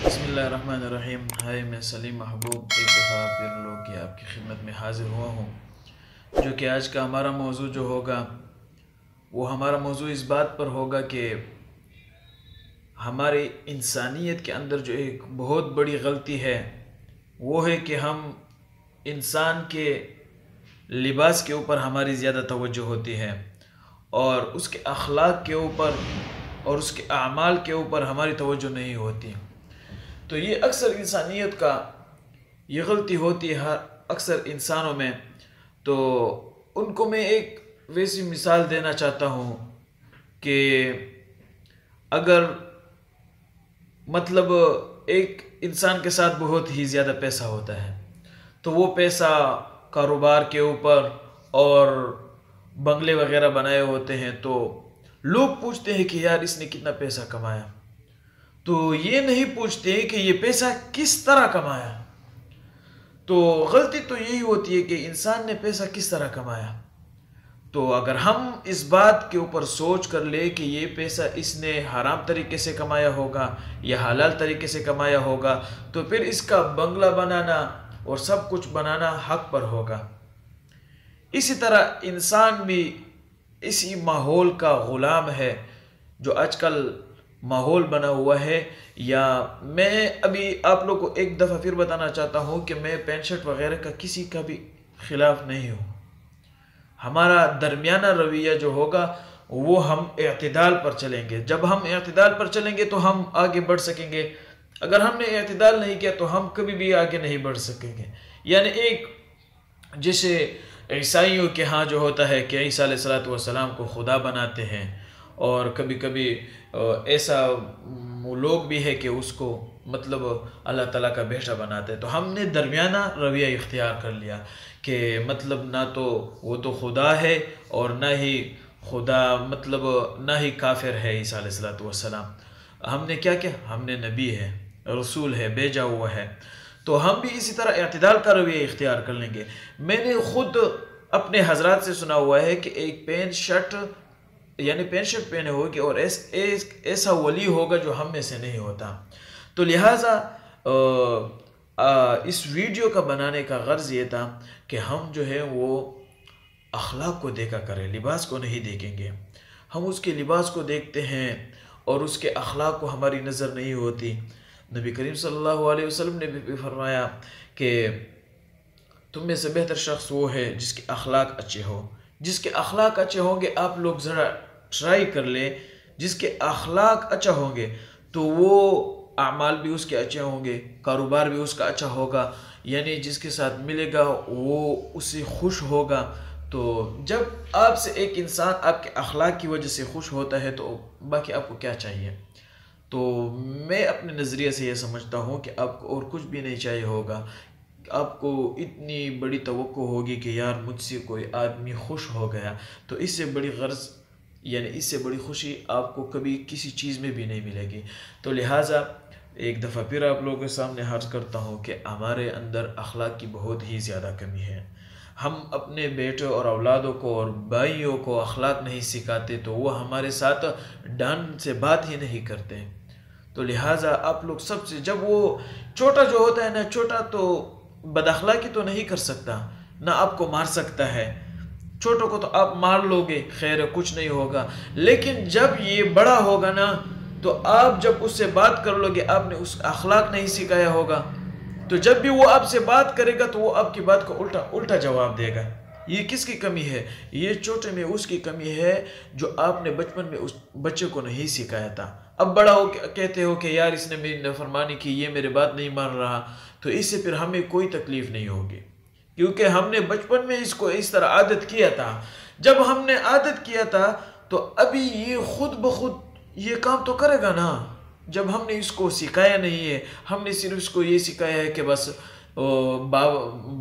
بسم اللہ الرحمن الرحیم۔ ہائے، میں سلیم محبوب ایک دفعہ پھر لوگ کی آپ کی خدمت میں حاضر ہوا ہوں، جو کہ آج کا ہمارا موضوع جو ہوگا وہ ہمارا موضوع اس بات پر ہوگا کہ ہماری انسانیت کے اندر جو ایک بہت بڑی غلطی ہے وہ ہے کہ ہم انسان کے لباس کے اوپر ہماری زیادہ توجہ ہوتی ہے اور اس کے اخلاق کے اوپر اور اس کے اعمال کے اوپر ہماری توجہ نہیں ہوتی۔ تو یہ اکثر انسانیت کا یہ غلطی ہوتی ہے اکثر انسانوں میں۔ تو ان کو میں ایک ویسی مثال دینا چاہتا ہوں کہ اگر مطلب ایک انسان کے ساتھ بہت ہی زیادہ پیسہ ہوتا ہے تو وہ پیسہ کاروبار کے اوپر اور بنگلے وغیرہ بنائے ہوتے ہیں، تو لوگ پوچھتے ہیں کہ یار اس نے کتنا پیسہ کمایا، تو یہ نہیں پوچھتے کہ یہ پیسہ کس طرح کمایا۔ تو غلطی تو یہی ہوتی ہے کہ انسان نے پیسہ کس طرح کمایا۔ تو اگر ہم اس بات کے اوپر سوچ کر لے کہ یہ پیسہ اس نے حرام طریقے سے کمایا ہوگا یا حلال طریقے سے کمایا ہوگا، تو پھر اس کا بنگلہ بنانا اور سب کچھ بنانا حق پر ہوگا۔ اسی طرح انسان بھی اسی ماحول کا غلام ہے جو آج کل ماحول بنا ہوا ہے۔ یا میں ابھی آپ لوگ کو ایک دفعہ پھر بتانا چاہتا ہوں کہ میں پینٹ شرٹ وغیرہ کا کسی کا بھی خلاف نہیں ہوں۔ ہمارا درمیانہ رویہ جو ہوگا وہ ہم اعتدال پر چلیں گے۔ جب ہم اعتدال پر چلیں گے تو ہم آگے بڑھ سکیں گے۔ اگر ہم نے اعتدال نہیں کیا تو ہم کبھی بھی آگے نہیں بڑھ سکیں گے۔ یعنی ایک جیسے عیسائیوں کے ہاں جو ہوتا ہے کہ عیسیٰ علیہ السلام کو خدا بناتے ہیں، اور کبھی کبھی ایسا لوگ بھی ہے کہ اس کو مطلب اللہ تعالیٰ کا بیٹا بناتے ہیں۔ تو ہم نے درمیانہ رویہ اختیار کر لیا کہ مطلب نہ تو وہ تو خدا ہے اور نہ ہی خدا مطلب نہ ہی کافر ہے عیسیٰ علیہ السلام۔ ہم نے کیا ہم نے نبی ہے، رسول ہے، بھیجا ہوا ہے۔ تو ہم بھی اسی طرح اعتدال کا رویہ اختیار کر لیں گے۔ میں نے خود اپنے حضرات سے سنا ہوا ہے کہ ایک پینٹ شرٹ پہنے ہوگی اور ایسا ولی ہوگا جو ہم میں سے نہیں ہوتا۔ تو لہٰذا اس ویڈیو کا بنانے کا غرض یہ تھا کہ ہم جو ہے وہ اخلاق کو دیکھا کریں، لباس کو نہیں دیکھیں گے۔ ہم اس کے لباس کو دیکھتے ہیں اور اس کے اخلاق کو ہماری نظر نہیں ہوتی۔ نبی کریم صلی اللہ علیہ وسلم نے بھی فرمایا کہ تم میں سے بہتر شخص وہ ہے جس کے اخلاق اچھے ہو۔ جس کے اخلاق اچھے ہوں گے، آپ لوگ ذرا ٹرائی کر لیں، جس کے اخلاق اچھا ہوں گے تو وہ اعمال بھی اس کے اچھے ہوں گے، کاروبار بھی اس کا اچھا ہوگا، یعنی جس کے ساتھ ملے گا وہ اس سے خوش ہوگا۔ تو جب آپ سے ایک انسان آپ کے اخلاق کی وجہ سے خوش ہوتا ہے تو باقی آپ کو کیا چاہیے۔ تو میں اپنے نظریے سے یہ سمجھتا ہوں کہ آپ کو اور کچھ بھی نہیں چاہیے ہوگا۔ آپ کو اتنی بڑی توقع ہوگی کہ یار مجھ سے کوئی آدمی خوش ہو گیا، تو اس سے بڑی غرض یعنی اس سے بڑی خوشی آپ کو کبھی کسی چیز میں بھی نہیں ملے گی۔ تو لہٰذا ایک دفعہ پھر آپ لوگوں کے سامنے عرض کرتا ہوں کہ ہمارے اندر اخلاق کی بہت ہی زیادہ کمی ہے۔ ہم اپنے بیٹوں اور اولادوں کو اور بھائیوں کو اخلاق نہیں سکھاتے تو وہ ہمارے ساتھ ڈان سے بات ہی نہیں کرتے۔ تو لہٰذا آپ لوگ سب سے، جب وہ چھوٹا جو ہوتا ہے نا، چھوٹا تو بد اخلاقی تو نہیں کر سکتا، نہ آپ کو مار سکتا ہے۔ چھوٹوں کو تو آپ مار لو گے، خیر کچھ نہیں ہوگا، لیکن جب یہ بڑا ہوگا نا تو آپ جب اس سے بات کر لو گے، آپ نے اس اخلاق نہیں سکھایا ہوگا، تو جب بھی وہ آپ سے بات کرے گا تو وہ آپ کی بات کو الٹا جواب دے گا۔ یہ کس کی کمی ہے؟ یہ چھوٹے میں اس کی کمی ہے جو آپ نے بچپن میں اس بچے کو نہیں سکھایا تھا۔ اب بڑا ہو کہتے ہو کہ یار اس نے میری نافرمانی کی، یہ میرے بات نہیں مان رہا، تو اس سے پھر ہمیں کوئی تکلیف نہیں ہوگی، کیونکہ ہم نے بچپن میں اس کو اس طرح عادت کیا تھا۔ جب ہم نے عادت کیا تھا تو ابھی یہ خود بخود یہ کام تو کرے گا نا۔ جب ہم نے اس کو سکھایا نہیں ہے، ہم نے صرف اس کو یہ سکھایا ہے کہ بس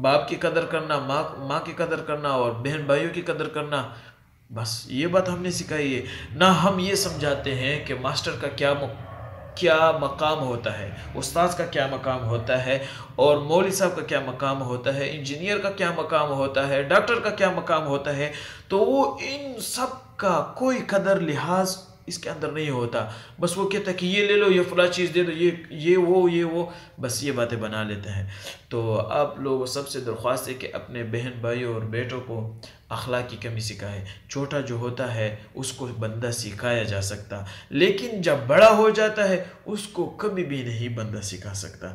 باپ کی قدر کرنا، ماں کی قدر کرنا اور بہن بھائیوں کی قدر کرنا، بس یہ بات ہم نے سکھائی ہے۔ نہ ہم یہ سمجھاتے ہیں کہ ماسٹر کا کیا مقام ہوتا ہے، استاذ کا کیا مقام ہوتا ہے، اور مولوی صاحب کا کیا مقام ہوتا ہے، انجینئر کا کیا مقام ہوتا ہے، ڈاکٹر کا کیا مقام ہوتا ہے۔ تو وہ ان سب کا کوئی قدر لحاظ اس کے اندر نہیں ہوتا. بس وہ کہتا ہے کہ یہ لے لو، یہ فلاں چیز دے دو، یہ وہ، بس یہ باتیں بنا لیتے ہیں. تو آپ لوگوں سب سے درخواست ہے کہ اپنے بہن بھائیوں اور بیٹوں کو اخلاق کی کمی سکھائے. چھوٹا جو ہوتا ہے اس کو بندہ سکھایا جا سکتا، لیکن جب بڑا ہو جاتا ہے اس کو کبھی بھی نہیں بندہ سکھا سکتا.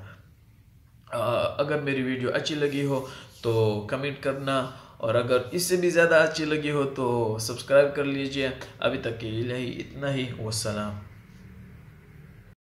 اگر میری ویڈیو اچھی لگی ہو تو کمنٹ کرنا، اور اگر اس سے بھی زیادہ اچھی لگی ہو تو سبسکرائب کر لیجئے. ابھی تک کے لیے اتنا ہی، والسلام.